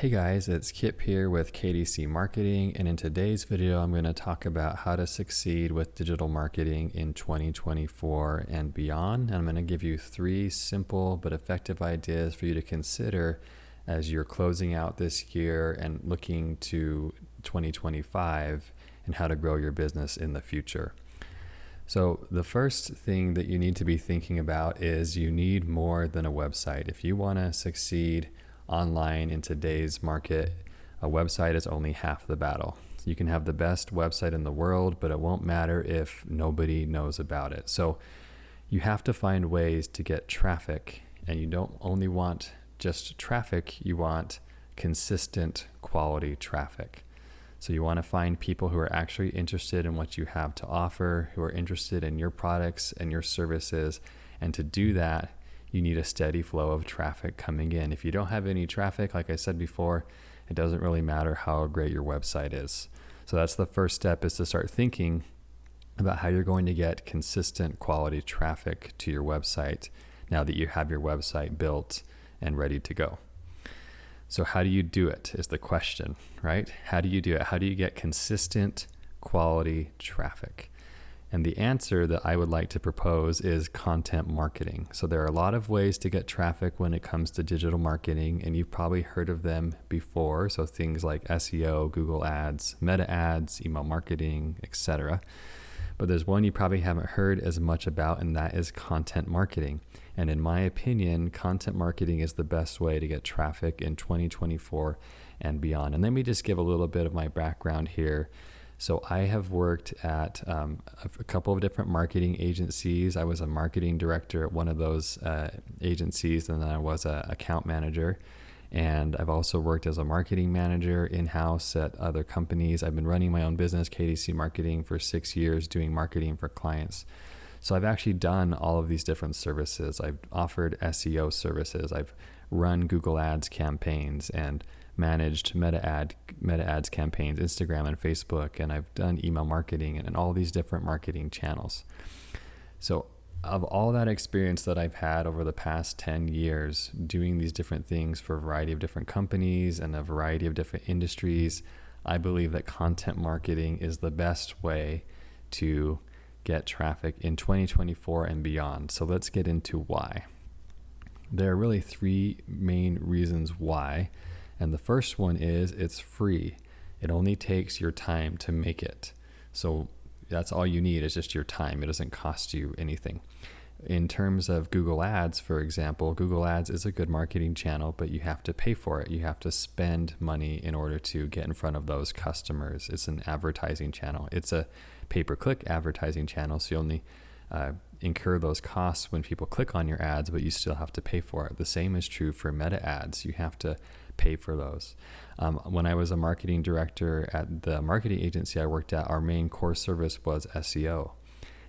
Hey guys, it's Kip here with KDC Marketing, and in today's video I'm going to talk about how to succeed with digital marketing in 2024 and beyond. And I'm going to give you 3 simple but effective ideas for you to consider as you're closing out this year and looking to 2025 and how to grow your business in the future. So the first thing that you need to be thinking about is you need more than a website. If you want to succeed online in today's market, a website is only half the battle. You can have the best website in the world, but it won't matter if nobody knows about it. So you have to find ways to get traffic, and you don't only want just traffic, you want consistent quality traffic. So you want to find people who are actually interested in what you have to offer, who are interested in your products and your services. And to do that, you need a steady flow of traffic coming in. If you don't have any traffic, like I said before, it doesn't really matter how great your website is. So that's the first step, is to start thinking about how you're going to get consistent quality traffic to your website now that you have your website built and ready to go. So how do you do it is the question, right? How do you do it? How do you get consistent quality traffic? And the answer that I would like to propose is content marketing. So there are a lot of ways to get traffic when it comes to digital marketing, and you've probably heard of them before. So things like SEO, Google Ads, Meta Ads, email marketing, etc. But there's one you probably haven't heard as much about, and that is content marketing. And in my opinion, content marketing is the best way to get traffic in 2024 and beyond. And let me just give a little bit of my background here. So I have worked at a couple of different marketing agencies. I was a marketing director at one of those agencies, and then I was an account manager. And I've also worked as a marketing manager in-house at other companies. I've been running my own business, KDC Marketing, for 6 years, doing marketing for clients. So I've actually done all of these different services. I've offered SEO services. I've run Google Ads campaigns and managed Meta Ads campaigns, Instagram and Facebook, and I've done email marketing and all these different marketing channels. So of all that experience that I've had over the past 10 years doing these different things for a variety of different companies and a variety of different industries, I believe that content marketing is the best way to get traffic in 2024 and beyond. So let's get into why. There are really 3 main reasons why. And the first one is it's free. It only takes your time to make it. So that's all you need, is just your time. It doesn't cost you anything. In terms of Google Ads, for example, Google Ads is a good marketing channel, but you have to pay for it. You have to spend money in order to get in front of those customers. It's an advertising channel. It's a pay-per-click advertising channel, so you only incur those costs when people click on your ads, but you still have to pay for it. The same is true for Meta Ads. You have to pay for those. When I was a marketing director at the marketing agency I worked at, our main core service was SEO.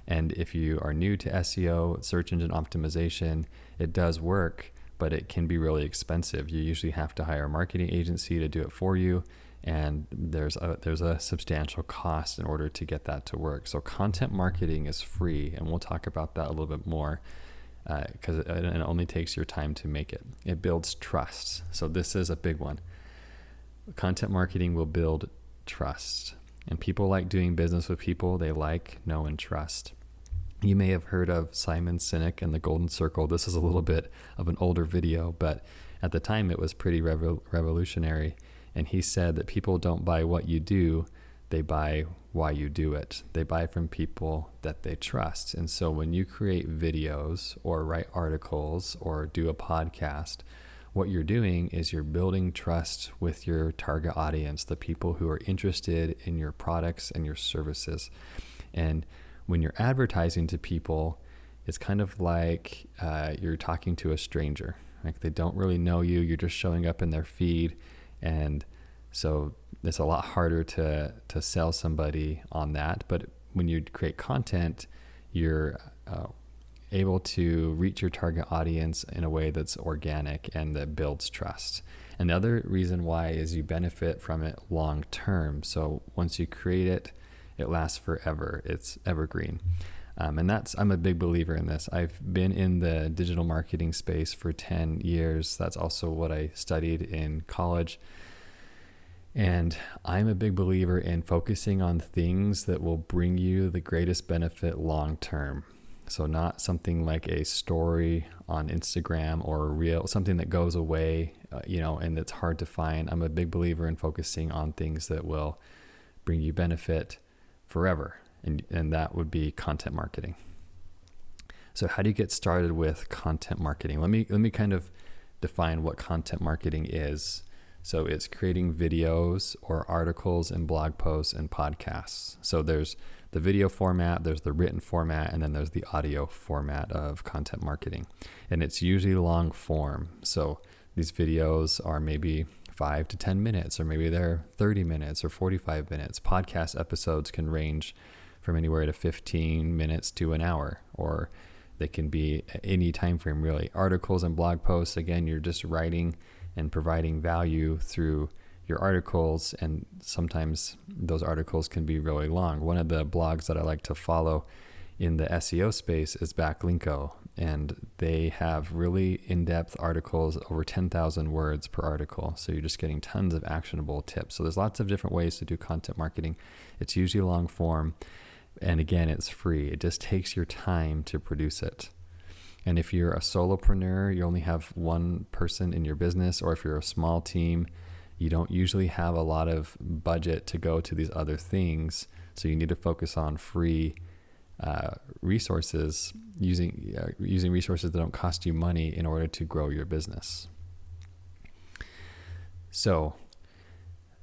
And if you are new to SEO, search engine optimization, it does work, but it can be really expensive. You usually have to hire a marketing agency to do it for you, and there's a substantial cost in order to get that to work. So content marketing is free, and we'll talk about that a little bit more because it only takes your time to make it. It builds trust. So this is a big one. Content marketing will build trust. And people like doing business with people they like, know, and trust. You may have heard of Simon Sinek and the Golden Circle. This is a little bit of an older video, but at the time it was pretty revolutionary. And he said that people don't buy what you do, they buy why you do it. They buy from people that they trust. And so when you create videos or write articles or do a podcast, what you're doing is you're building trust with your target audience, the people who are interested in your products and your services. And when you're advertising to people, it's kind of like you're talking to a stranger. Like they don't really know you, you're just showing up in their feed. And so it's a lot harder to sell somebody on that. But when you create content, you're able to reach your target audience in a way that's organic and that builds trust. And the other reason why is you benefit from it long term. So once you create it, it lasts forever. It's evergreen. I'm a big believer in this. I've been in the digital marketing space for 10 years. That's also what I studied in college. And I'm a big believer in focusing on things that will bring you the greatest benefit long term. So not something like a story on Instagram or a reel, something that goes away, and it's hard to find. I'm a big believer in focusing on things that will bring you benefit forever. And that would be content marketing. So how do you get started with content marketing? Let me kind of define what content marketing is. So it's creating videos or articles and blog posts and podcasts. So there's the video format, there's the written format, and then there's the audio format of content marketing. And it's usually long form. So these videos are maybe 5 to 10 minutes, or maybe they're 30 minutes or 45 minutes. Podcast episodes can range from anywhere to 15 minutes to an hour, or they can be any time frame really. Articles and blog posts, again, you're just writing and providing value through your articles, and sometimes those articles can be really long. One of the blogs that I like to follow in the SEO space is Backlinko, and they have really in-depth articles, over 10,000 words per article. So you're just getting tons of actionable tips. So there's lots of different ways to do content marketing. It's usually long form. And again, it's free. It just takes your time to produce it. And if you're a solopreneur, you only have one person in your business, or if you're a small team, you don't usually have a lot of budget to go to these other things. So you need to focus on free resources, using resources that don't cost you money in order to grow your business. So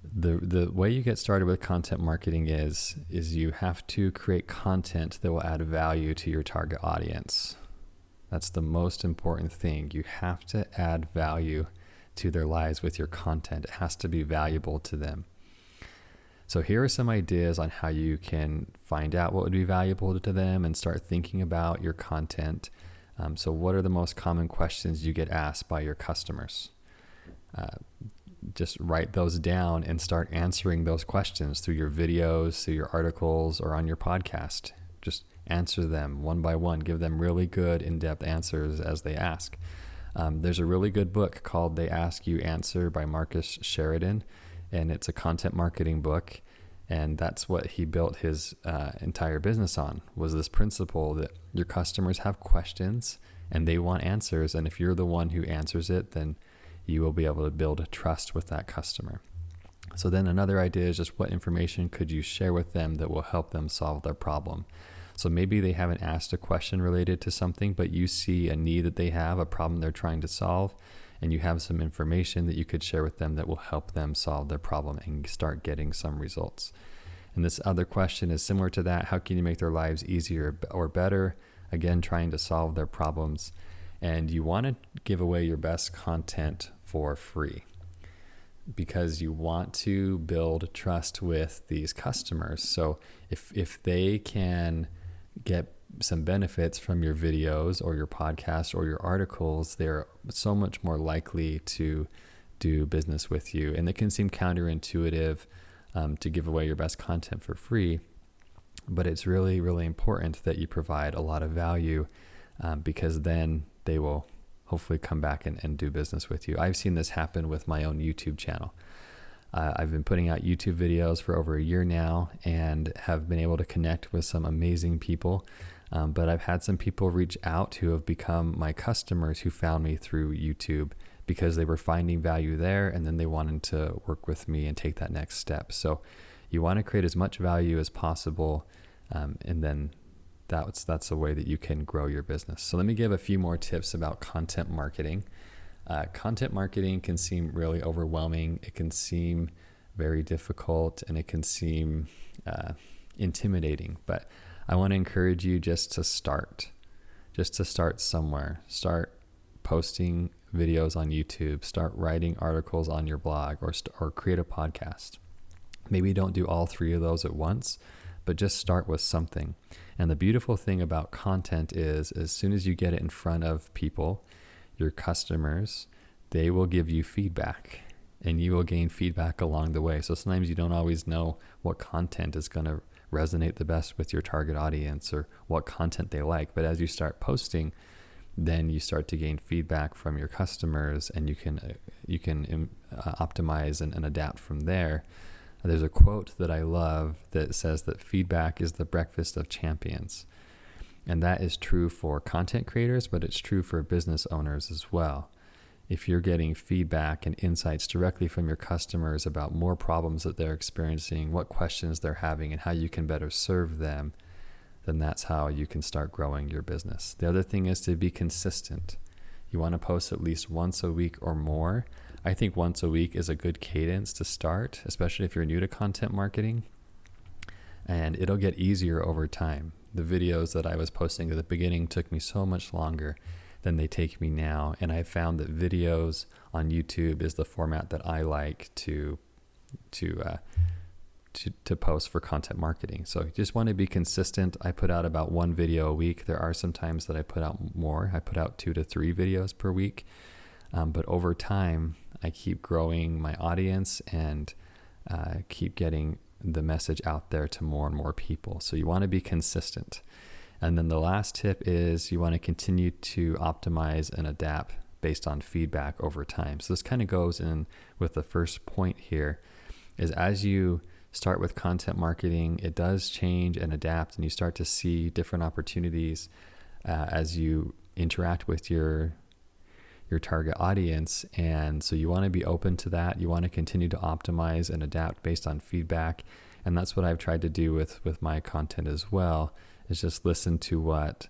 the way you get started with content marketing is you have to create content that will add value to your target audience. That's the most important thing. You have to add value to their lives with your content. It has to be valuable to them. So here are some ideas on how you can find out what would be valuable to them and start thinking about your content. So what are the most common questions you get asked by your customers? Just write those down and start answering those questions through your videos, through your articles, or on your podcast. Just answer them one by one. Give them really good in-depth answers as they ask. There's a really good book called They Ask You Answer by Marcus Sheridan, and it's a content marketing book. And that's what he built his entire business on, was this principle that your customers have questions and they want answers. And if you're the one who answers it, then you will be able to build trust with that customer. So then another idea is just what information could you share with them that will help them solve their problem. So maybe they haven't asked a question related to something, but you see a need that they have, a problem they're trying to solve, and you have some information that you could share with them that will help them solve their problem and start getting some results. And this other question is similar to that. How can you make their lives easier or better? Again, trying to solve their problems. And you want to give away your best content for free because you want to build trust with these customers. So if they can get some benefits from your videos or your podcast or your articles, they're so much more likely to do business with you. And it can seem counterintuitive to give away your best content for free, but it's really, really important that you provide a lot of value because then they will hopefully come back and do business with you. I've seen this happen with my own YouTube channel. I've been putting out YouTube videos for over a year now and have been able to connect with some amazing people. But I've had some people reach out who have become my customers who found me through YouTube because they were finding value there and then they wanted to work with me and take that next step. So you want to create as much value as possible, and then that's a way that you can grow your business. So let me give a few more tips about content marketing. Content marketing can seem really overwhelming. It can seem very difficult, and it can seem intimidating. But I want to encourage you just to start somewhere. Start posting videos on YouTube. Start writing articles on your blog, or create a podcast. Maybe don't do all three of those at once, but just start with something. And the beautiful thing about content is, as soon as you get it in front of people, your customers, they will give you feedback and you will gain feedback along the way. So sometimes you don't always know what content is going to resonate the best with your target audience or what content they like. But as you start posting, then you start to gain feedback from your customers, and you can optimize and adapt from there. There's a quote that I love that says that feedback is the breakfast of champions. And that is true for content creators, but it's true for business owners as well. If you're getting feedback and insights directly from your customers about more problems that they're experiencing, what questions they're having, and how you can better serve them, then that's how you can start growing your business. The other thing is to be consistent. You want to post at least once a week or more. I think once a week is a good cadence to start, especially if you're new to content marketing, and it'll get easier over time. The videos that I was posting at the beginning took me so much longer than they take me now, and I found that videos on YouTube is the format that I like to post for content marketing. So you just want to be consistent. I put out about one video a week. There are some times that I put out more. I put out 2 to 3 videos per week, but over time I keep growing my audience and keep getting the message out there to more and more people. So you want to be consistent. And then the last tip is you want to continue to optimize and adapt based on feedback over time. So this kind of goes in with the first point here, is as you start with content marketing, it does change and adapt, and you start to see different opportunities as you interact with your target audience. And so you want to be open to that. You want to continue to optimize and adapt based on feedback. And that's what I've tried to do with my content as well, is just listen to what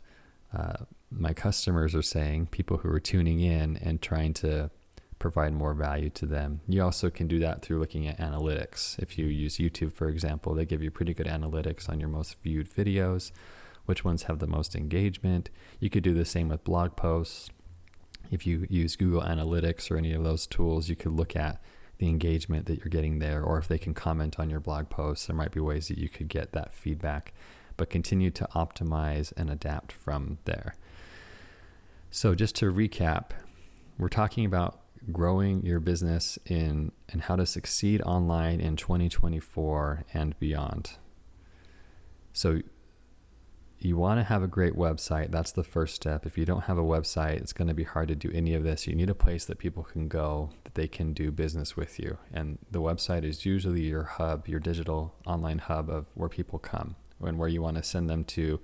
my customers are saying, people who are tuning in, and trying to provide more value to them. You also can do that through looking at analytics. If you use YouTube, for example, they give you pretty good analytics on your most viewed videos, which ones have the most engagement. You could do the same with blog posts. If you use Google Analytics or any of those tools, you could look at the engagement that you're getting there, or if they can comment on your blog posts, there might be ways that you could get that feedback, but continue to optimize and adapt from there. So just to recap, we're talking about growing your business and how to succeed online in 2024 and beyond. So you want to have a great website. That's the first step. If you don't have a website, it's going to be hard to do any of this. You need a place that people can go, that they can do business with you. And the website is usually your hub, your digital online hub of where people come and where you want to send them to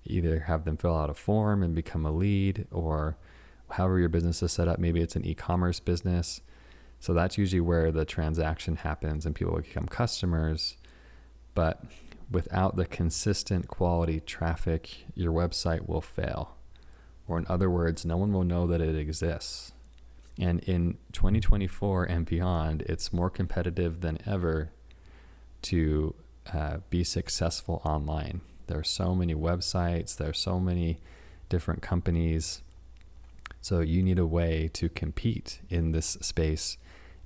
either have them fill out a form and become a lead, or however your business is set up. Maybe it's an e-commerce business. So that's usually where the transaction happens and people become customers. But without the consistent quality traffic, your website will fail. Or in other words, no one will know that it exists. And in 2024 and beyond, it's more competitive than ever to be successful online. There are so many websites, there are so many different companies. So you need a way to compete in this space,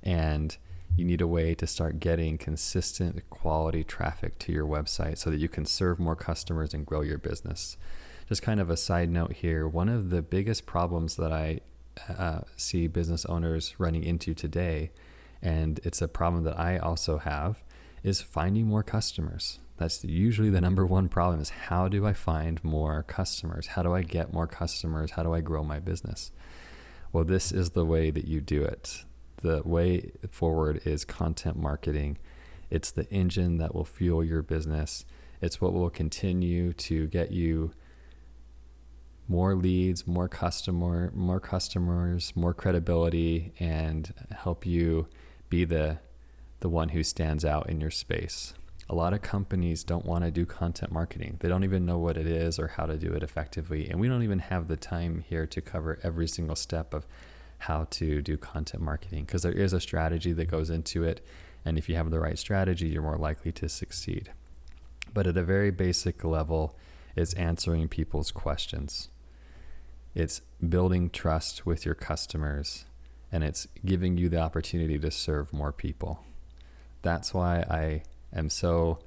and you need a way to start getting consistent quality traffic to your website so that you can serve more customers and grow your business. Just kind of a side note here, one of the biggest problems that I see business owners running into today, and it's a problem that I also have, is finding more customers. That's usually the number one problem, is how do I find more customers? How do I get more customers? How do I grow my business? Well, this is the way that you do it. The way forward is content marketing. It's the engine that will fuel your business. It's what will continue to get you more leads, more customers, more credibility, and help you be the one who stands out in your space. A lot of companies don't want to do content marketing. They don't even know what it is or how to do it effectively. And we don't even have the time here to cover every single step of how to do content marketing, because there is a strategy that goes into it. And if you have the right strategy, you're more likely to succeed. But at a very basic level, it's answering people's questions. It's building trust with your customers, and it's giving you the opportunity to serve more people. That's why I am so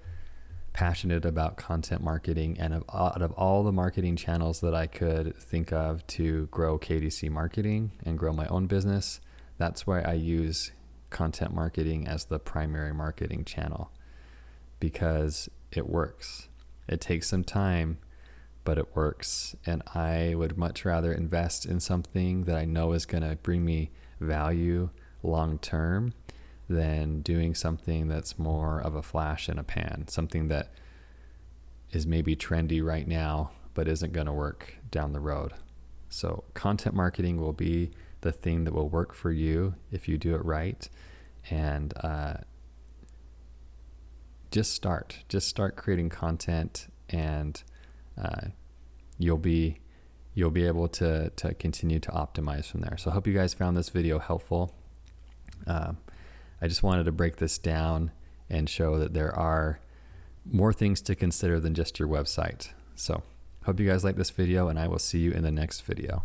passionate about content marketing, and out of all the marketing channels that I could think of to grow KDC Marketing and grow my own business, that's why I use content marketing as the primary marketing channel. because it works. It takes some time, but it works. And I would much rather invest in something that I know is going to bring me value long term than doing something that's more of a flash in a pan, something that is maybe trendy right now, but isn't going to work down the road. So content marketing will be the thing that will work for you if you do it right. And just start creating content, and you'll be able to continue to optimize from there. So I hope you guys found this video helpful. I just wanted to break this down and show that there are more things to consider than just your website. So hope you guys like this video, and I will see you in the next video.